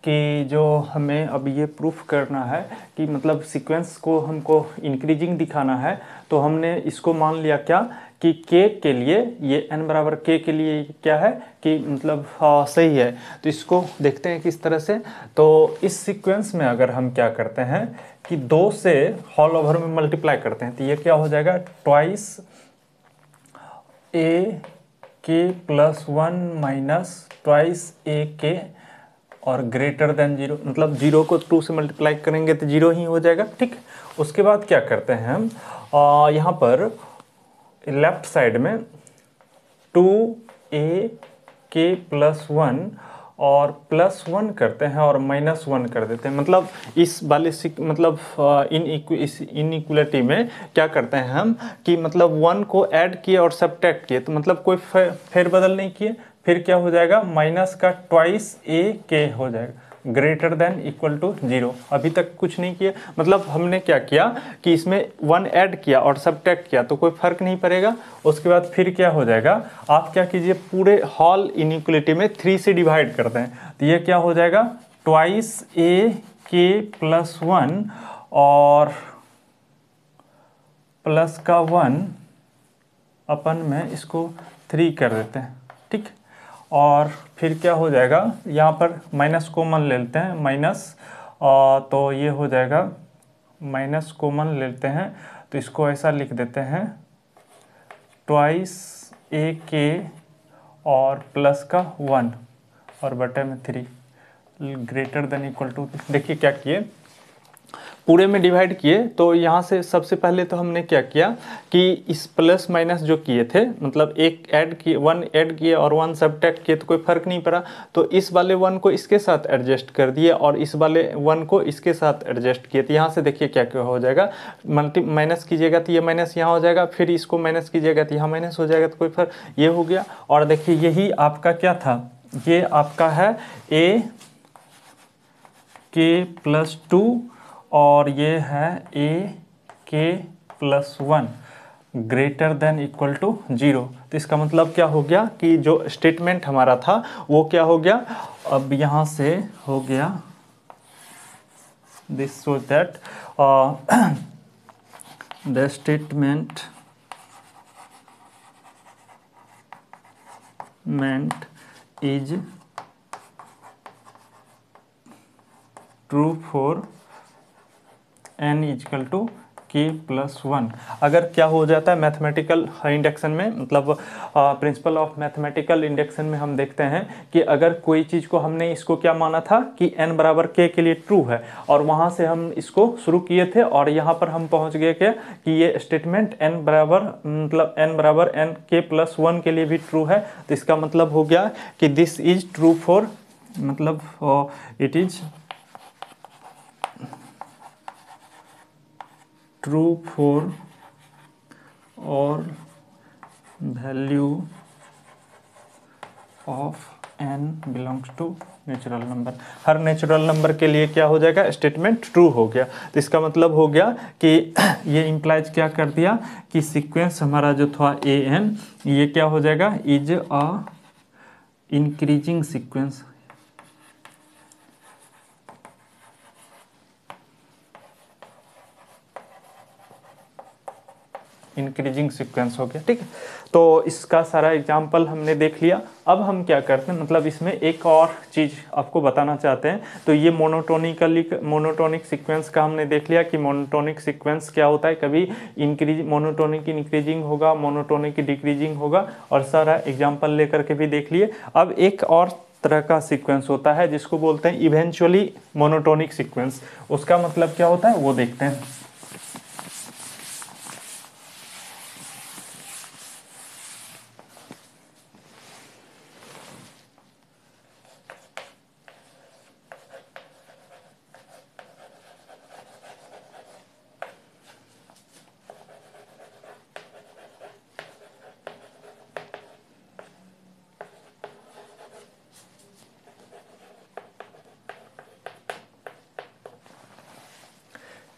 S1: कि जो हमें अब ये प्रूफ करना है कि मतलब सीक्वेंस को हमको इंक्रीजिंग दिखाना है, तो हमने इसको मान लिया क्या कि k के लिए ये n बराबर k के लिए क्या है कि मतलब सही है। तो इसको देखते हैं किस तरह से। तो इस सीक्वेंस में अगर हम क्या करते हैं कि 2 से होल ओवर में मल्टीप्लाई करते हैं, तो ये क्या हो जाएगा, twice a k + 1 - twice a k और ग्रेटर देन 0, मतलब 0 को 2 से मल्टीप्लाई करेंगे तो 0 ही हो जाएगा। ठीक, उसके बाद क्या करते हैं हम, यहाँ पर लेफ्ट साइड में 2a k + 1 और +1 करते हैं और -1 कर देते हैं। मतलब इस वाले मतलब इनइक्वलिटी में क्या करते हैं हम कि मतलब 1 को ऐड किए और सब्ट्रैक्ट किए, तो मतलब कोई फेरबदल नहीं किए, फिर क्या हो जाएगा, माइनस का ट्वाइस a k हो जाएगा, ग्रेटर देन इक्वल टू 0। अभी तक कुछ नहीं किया, मतलब हमने क्या किया कि इसमें 1 ऐड किया और सब्ट्रैक्ट किया तो कोई फर्क नहीं पड़ेगा। उसके बाद फिर क्या हो जाएगा, आप क्या कीजिए, पूरे होल इनइक्वलिटी में 3 से डिवाइड करते हैं, तो ये क्या हो जाएगा, ट्वाइस a k + 1 और प्लस का 1 अपन में इसको 3 कर देते हैं। ठीक, और फिर क्या हो जाएगा, यहाँ पर माइनस कॉमन ले लेते हैं, माइनस, तो ये हो जाएगा, माइनस कॉमन लेते हैं तो इसको ऐसा लिख देते हैं, ट्वाइस a k और प्लस का 1 और बटे में 3 ग्रेटर देन इक्वल टू। देखिए क्या किए, पूरे में डिवाइड किए, तो यहाँ से सबसे पहले तो हमने क्या किया कि इस प्लस माइनस जो किए थे, मतलब एक ऐड किए, 1 ऐड किए और 1 सब्ट्रैक्ट किए तो कोई फर्क नहीं पड़ा, तो इस वाले 1 को इसके साथ एडजस्ट कर दिए और इस वाले 1 को इसके साथ एडजस्ट किए। तो यहाँ से देखिए क्या क्या हो जाएगा, माइनस कीजिएगा तो ये माइनस यहाँ हो जाएगा, फिर इसको माइनस कीजिएगा तो यहाँ माइनस हो जाएगा, तो कोई फर्क, ये हो गया। और देखिए यही आपका क्या था, ये आपका है a k + 2 और ये है a k + 1 greater than equal to 0। तो इसका मतलब क्या हो गया कि जो स्टेटमेंट हमारा था वो क्या हो गया, अब यहाँ से हो गया, this shows that the statement is true for n equal to k+1। अगर क्या हो जाता है मैथमेटिकल इंडक्शन में, मतलब प्रिंसिपल ऑफ मैथमेटिकल इंडक्शन में हम देखते हैं कि अगर कोई चीज़ को हमने इसको क्या माना था कि n बराबर k के लिए ट्रू है, और वहाँ से हम इसको शुरू किए थे और यहाँ पर हम पहुँच गए क्या कि ये स्टेटमेंट n बराबर मतलब n बराबर n k+1 के लिए भी ट्रू है, तो इसका मतलब हो गया कि दिस इज ट्रू फॉर, मतलब इट इज ट्रू फॉर और value of n belongs to natural number. हर नेचुरल नंबर के लिए क्या हो जाएगा, स्टेटमेंट ट्रू हो गया। तो इसका मतलब हो गया कि ये इम्प्लाइज क्या कर दिया कि सीक्वेंस हमारा जो था an, ये क्या हो जाएगा, is a increasing sequence. Increasing sequence हो गया, ठीक है। तो इसका सारा एग्जाम्पल हमने देख लिया। अब हम क्या करते हैं, मतलब इसमें एक और चीज़ आपको बताना चाहते हैं। तो ये मोनोटोनिक सीक्वेंस का हमने देख लिया कि मोनोटोनिक सीक्वेंस क्या होता है, कभी मोनोटोनिक इंक्रीजिंग होगा, मोनोटोनिक डिक्रीजिंग होगा, और सारा एग्जाम्पल लेकर के भी देख लिए। अब एक और तरह का सीक्वेंस होता है जिसको बोलते हैं इवेंचुअली मोनोटोनिक सीक्वेंस। उसका मतलब क्या होता है वो देखते हैं।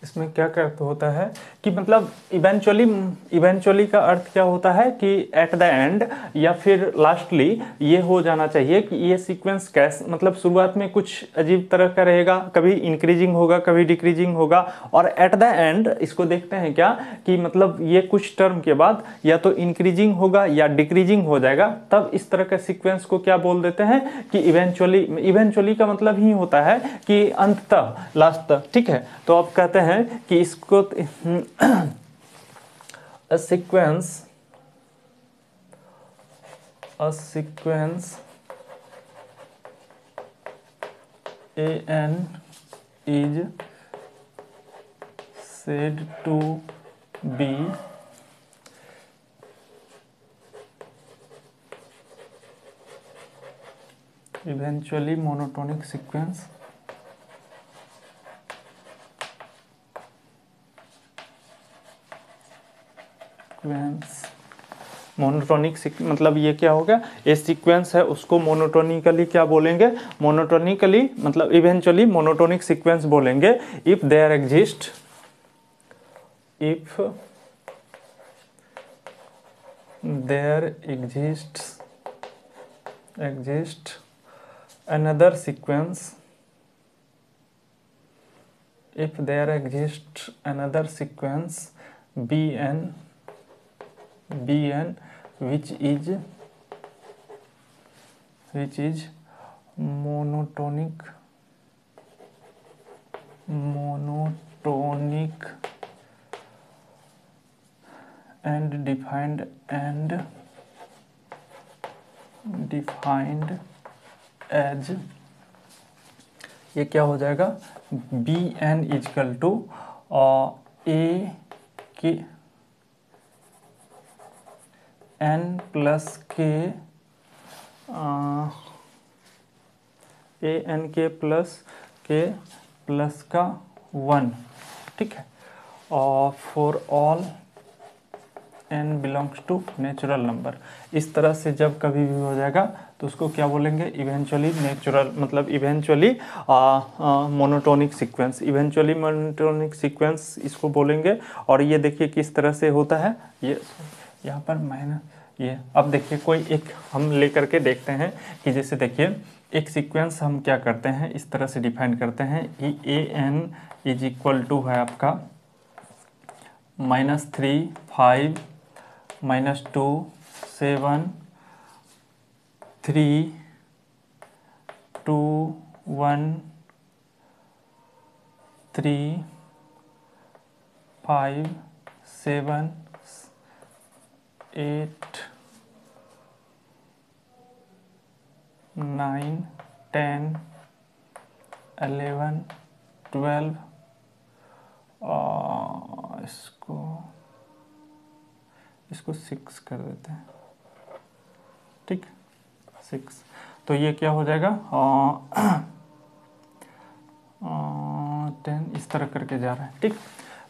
S1: इसमें क्या करते होता है कि मतलब इवेंचुअली का अर्थ क्या होता है कि एट द एंड या फिर लास्टली ये हो जाना चाहिए कि ये सीक्वेंस कैसे, मतलब शुरुआत में कुछ अजीब तरह का रहेगा, कभी इंक्रीजिंग होगा कभी डिक्रीजिंग होगा, और एट द एंड इसको देखते हैं क्या कि मतलब ये कुछ टर्म के बाद या तो इंक्रीजिंग होगा या डिक्रीजिंग हो जाएगा। तब इस तरह के सीक्वेंस को क्या बोल देते हैं कि इवेंचुअली का मतलब ही होता है कि अंततः, लास्ट तक, ठीक है। तो अब कहते हैं कि इसको a sequence an is said to be eventually monotonic sequence monotonic मतलब ये क्या होगा, ये सीक्वेंस है उसको मोनोटोनिकली क्या बोलेंगे, मोनोटोनिकली मतलब इवेंचुअली मोनोटोनिक सीक्वेंस बोलेंगे if there exist another sequence bn which is monotonic and defined as, ये क्या हो जाएगा, बी एन इजकल टू ए के एन प्लस के ए एन के प्लस का 1, ठीक है, और for all n belongs to natural number. इस तरह से जब कभी भी हो जाएगा तो उसको क्या बोलेंगे, इवेंचुअली नेचुरल, मतलब इवेंचुअली मोनोटोनिक सीक्वेंस इसको बोलेंगे। और ये देखिए किस तरह से होता है, ये यहाँ पर माइनस ये। अब देखिए कोई एक हम लेकर के देखते हैं कि जैसे देखिए एक सीक्वेंस हम क्या करते हैं, इस तरह से डिफाइन करते हैं, A N is equal to है आपका -3 5 -2 7 3 2 1 3 5 7 8 9 10 11 12 इसको 6 कर देते हैं, ठीक, 6। तो ये क्या हो जाएगा 10, इस तरह करके जा रहा है, ठीक।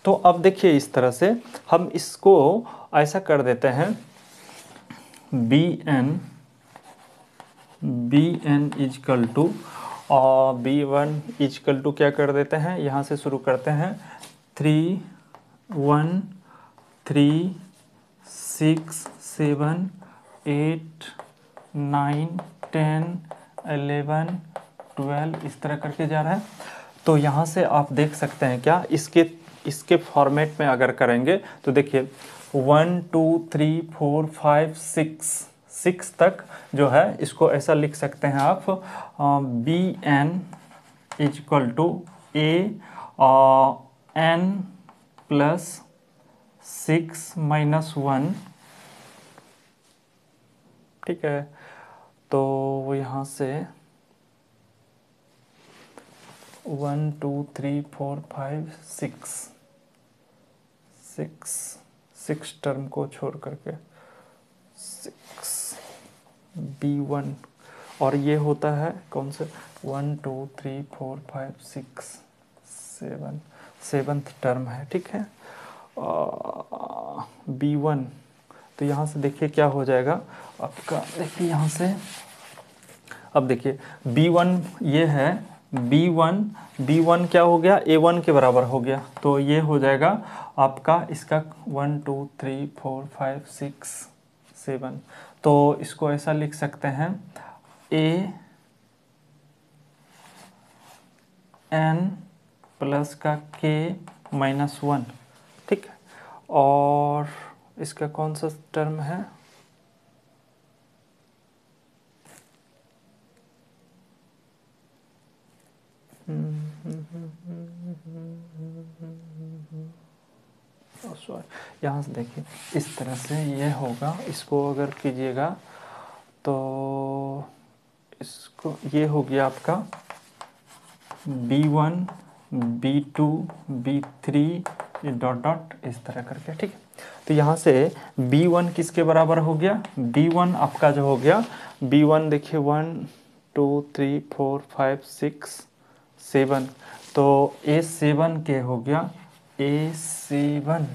S1: तो अब देखिए इस तरह से हम इसको ऐसा कर देते हैं, bn equal to b1 equal to क्या कर देते हैं, यहाँ से शुरू करते हैं 3 1 3 6 7 8 9 10 11 12 इस तरह करके जा रहा है। तो यहाँ से आप देख सकते हैं क्या, इसके फॉर्मेट में अगर करेंगे तो देखिए 1 2 3 4 5 6 तक जो है इसको ऐसा लिख सकते हैं आप, b n equal to a n plus 6 minus 1, ठीक है। तो यहाँ से 1 2 3 4 5 6 टर्म को छोड़ करके 6 b1, और ये होता है कौन से 1 2 3 4 5 6 7 7th टर्म है, ठीक है b1। तो यहाँ से देखिए क्या हो जाएगा आपका, देखिए यहाँ से अब देखिए b1 ये है, b1 क्या हो गया, a1 के बराबर हो गया। तो ये हो जाएगा आपका इसका 1 2 3 4 5 6 7। तो इसको ऐसा लिख सकते हैं a n प्लस का k माइनस 1, ठीक। और इसका कौन सा टर्म है, यहाँ से देखिए इस तरह से ये होगा, इसको अगर कीजिएगा तो इसको ये हो गया आपका b1 b2 b3 ये डॉट डॉट इस तरह करके, ठीक है। तो यहाँ से b1 किसके बराबर हो गया, b1 आपका जो हो गया b1 देखिए 1 2 3 4 5 6 7, तो a7 के हो गया a7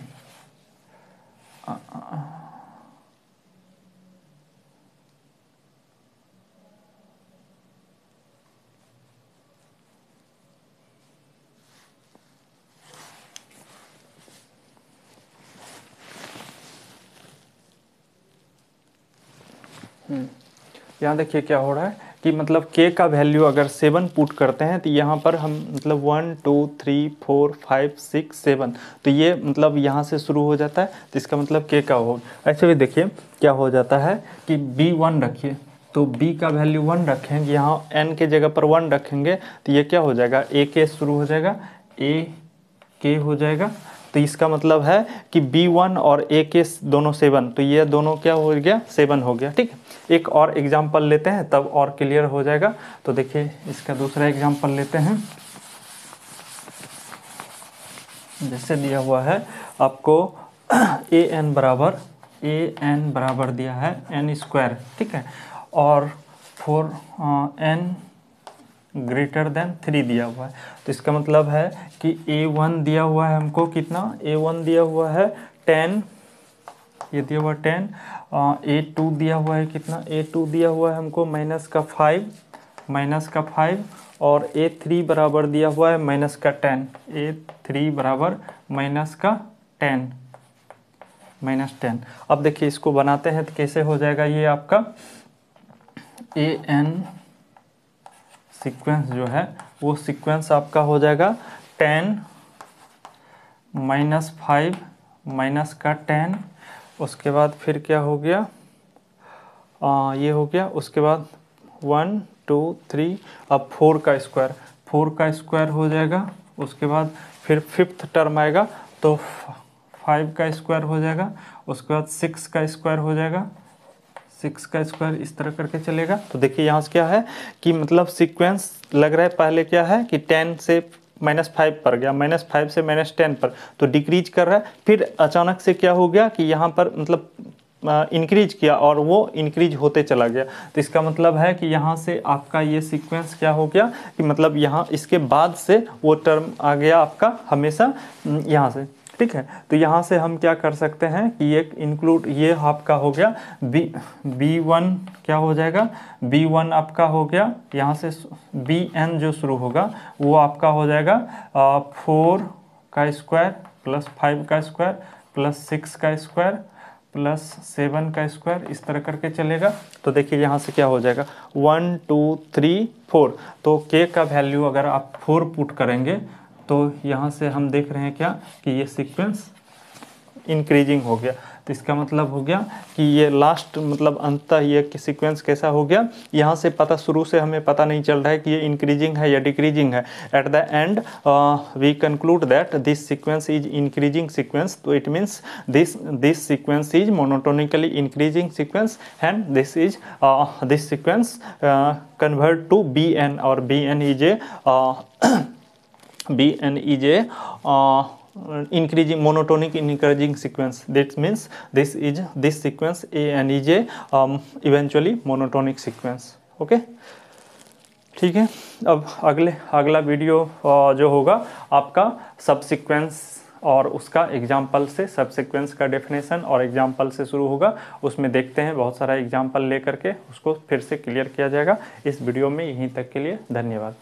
S1: यहाँ देखिए क्या हो रहा है कि मतलब k का वैल्यू अगर 7 पुट करते हैं तो यहाँ पर हम मतलब 1 2 3 4 5 6 7, तो ये मतलब यहाँ से शुरू हो जाता है, तो इसका मतलब k का हो। ऐसे भी देखिए क्या हो जाता है कि b1 रखिए, तो b का वैल्यू 1 रखेंगे, यहाँ n के जगह पर 1 रखेंगे तो ये क्या हो जाएगा, a k शुरू हो जाएगा, a k हो जाएगा। तो इसका मतलब है कि b1 और a के दोनों 7, तो ये दोनों क्या हो गया 7 हो गया, ठीक। एक और एग्जांपल लेते हैं तब और क्लियर हो जाएगा। तो देखिए इसका दूसरा एग्जांपल लेते हैं, जैसे दिया हुआ है आपको an बराबर दिया है n स्क्वायर, ठीक है, और 4 n ग्रेटर देन 3 दिया हुआ है। तो इसका मतलब है कि a1 दिया हुआ है हमको कितना, a1 दिया हुआ है 10, ये दिया हुआ 10, a2 दिया हुआ है कितना, a2 दिया हुआ है हमको माइनस का 5, और a3 बराबर दिया हुआ है माइनस का 10, a3 बराबर माइनस का 10। अब देखिए इसको बनाते हैं तो कैसे हो जाएगा, ये आपका an सीक्वेंस जो है वो सीक्वेंस आपका हो जाएगा 10 माइनस 5 माइनस का 10, उसके बाद फिर क्या हो गया, ये हो गया, उसके बाद 1 2 3, अब 4 का स्क्वायर हो जाएगा, उसके बाद फिर 5th टर्म आएगा तो 5 का स्क्वायर हो जाएगा, उसके बाद 6 का स्क्वायर हो जाएगा, 6 का स्क्वायर इस तरह करके चलेगा। तो देखिए यहाँ से क्या है कि मतलब सीक्वेंस लग रहा है, पहले क्या है कि 10 से -5 पर गया, -5 से -10 पर, तो डिक्रीज कर रहा है, फिर अचानक से क्या हो गया कि यहाँ पर मतलब इंक्रीज किया और वो इंक्रीज होते चला गया। तो इसका मतलब है कि यहाँ से आपका ये सीक्वेंस क्या हो गया कि मतलब यहाँ इसके बाद से वो टर्म आ गया आपका हमेशा यहाँ से, ठीक है। तो यहाँ से हम क्या कर सकते हैं कि एक इंक्लूड, ये आपका हो गया B1 क्या हो जाएगा, B1 आपका हो गया, यहाँ से BN जो शुरू होगा वो आपका हो जाएगा 4 का स्क्वायर प्लस 5 का स्क्वायर प्लस 6 का स्क्वायर प्लस 7 का स्क्वायर, इस तरह करके चलेगा। तो देखिए यहाँ से क्या हो जाएगा 1 2 3 4, तो k का वैल्यू अगर आप 4 पुट करेंगे तो यहाँ से हम देख रहे हैं क्या कि ये सीक्वेंस इंक्रीजिंग हो गया। तो इसका मतलब हो गया कि ये लास्ट मतलब अंततः ये सीक्वेंस कैसा हो गया, यहाँ से पता, शुरू से हमें पता नहीं चल रहा है कि ये इंक्रीजिंग है या डिक्रीजिंग है। At the end we conclude that this sequence is increasing sequence, तो it means this sequence is monotonically increasing sequence and this sequence converge to BN, और BN is a increasing monotonic increasing sequence. That means this sequence AN is a eventually monotonic sequence. Okay, ठीक है। अब अगला video जो होगा आपका सब sequence और उसका एग्जाम्पल से, सब सीक्वेंस का डेफिनेशन और एग्जाम्पल से शुरू होगा। उसमें देखते हैं, बहुत सारा एग्जाम्पल लेकर के उसको फिर से क्लियर किया जाएगा। इस वीडियो में यहीं तक के लिए धन्यवाद।